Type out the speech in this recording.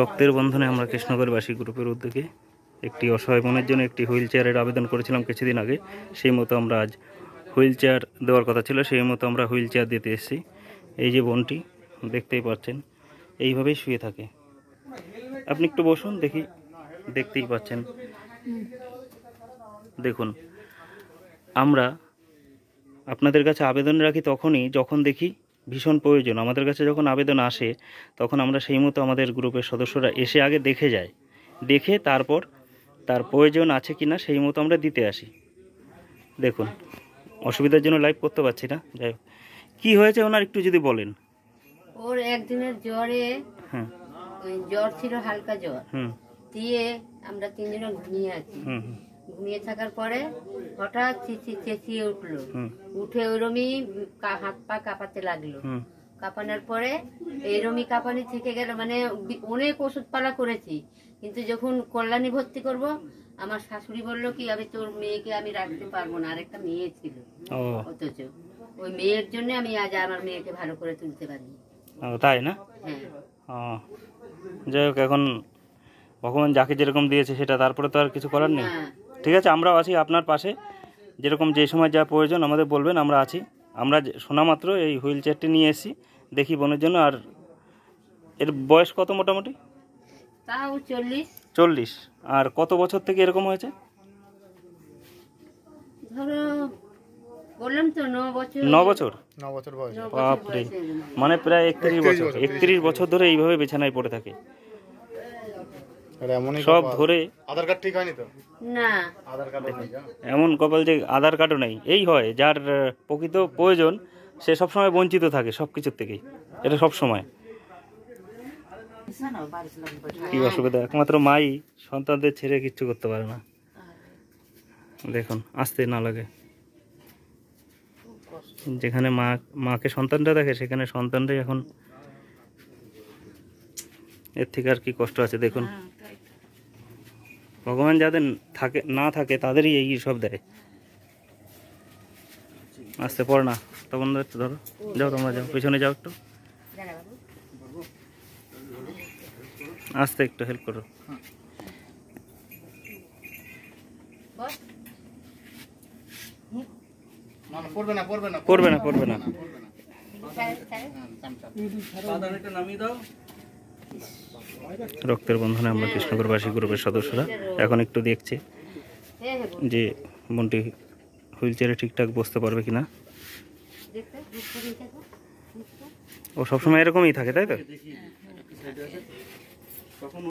রক্তের বন্ধনে আমরা কৃষ্ণগড়বাসী গ্রুপের উদ্যোগে একটি অসহায় বোনের জন্য একটি হুইল চেয়ারের আবেদন করেছিলাম কিছুদিন আগে। সেই মতো আমরা আজ হুইল চেয়ার দেওয়ার কথা ছিল, সেই মতো আমরা হুইল চেয়ার দিতে এসেছি। এই যে বোনটি দেখতেই পাচ্ছেন, এইভাবেই শুয়ে থাকে। আপনি একটু বসুন, দেখি, দেখতেই পাচ্ছেন। দেখুন, আমরা আপনাদের কাছে আবেদন রাখি তখনই যখন দেখি ভীষণ প্রয়োজন। আমাদের কাছে যখন আবেদন আসে তখন আমরা সেই মতো আমাদের গ্রুপের সদস্যরা এসে আগে দেখে যায়, দেখে তারপর তার প্রয়োজন আছে কিনা সেই মতো আমরা দিতে আসি। দেখুন, অসুবিধার জন্য লাইভ করতে পারছি না। যাই হোক, কী হয়েছে ওনার একটু যদি বলেন। ওর একদিনের জ্বরে, জ্বর ছিল, হালকা জ্বর দিয়ে আমরা 3 দিন ঘুমিয়ে আছি। ঘুমিয়ে থাকার পরে হঠাৎ চেঁচিয়ে উঠলো, উঠে ওরমই হাত পা কাঁপাতে লাগলো। কাঁপানোর পরে এইরমই কাঁপানি থেকে গেল, মানে অনেক ওষুধ পালা করেছি, কিন্তু যখন কল্যাণী ভর্তি করব আমার শাশুড়ি বললো কি, আমি তোর মেয়েকে আমি রাখতে পারবো না, আরেকটা মেয়ে ছিল, অথচ ওই মেয়ের জন্য আমি আজ আমার মেয়েকে ভালো করে তুলতে পারি। তাই না? হ্যাঁ। যাই হোক, এখন ভগবান যাকে যেরকম দিয়েছে সেটা, তারপরে তো আর কিছু করার নেই। ঠিক আছে, আমরাও আছি আপনার পাশে। যেরকম যে সময় যা প্রয়োজন আমাদের বলবেন, আমরা আছি। আমরা শোনা মাত্র এই হুইল চেয়ারটি নিয়ে এসেছি দেখি বোনের জন্য। আর এর বয়স কত মোটামুটি? তাও 40। আর কত বছর থেকে এরকম হয়েছে? ধরো বললাম তো 9 বছর। বাপরে, মানে প্রায় 31 বছর ধরে এইভাবে বিছানায় পড়ে থাকে। সব ধরে আধার কার্ড ঠিক হয়নি তো? না, এমন কপাল যে আধার কার্ডও নেই। এই হয়, যার প্রকৃত প্রয়োজন সে সবসময় বঞ্চিত থাকে সব কিছুর থেকেই। এটা সব সময় কি অসুবিধা, একমাত্র মাই সন্তানদের ছেড়ে কিচ্ছু করতে পারে না। দেখুন, আসতে না লাগে, যেখানে মাকে সন্তানটা দেখে সেখানে সন্তানটাই এখন এর থেকে আর কি কষ্ট আছে। দেখুন, ভগবান যাদের না থাকে তাদেরই এই সব দেয়। আসতে পড়ে না, তখন একটু ধরো, যাও তোমরা যাও, পিছনে যাও, একটু আসতে একটু হেল্প করো। পড়বে না। রক্তের বন্ধনে আমরা কৃষ্ণগড়বাসী গ্রুপের সদস্যরা এখন একটু দেখছি যে বোনটি হুইল চেয়ারে ঠিকঠাক বসতে পারবে কিনা। ও সবসময় এরকমই থাকে, তাই তো?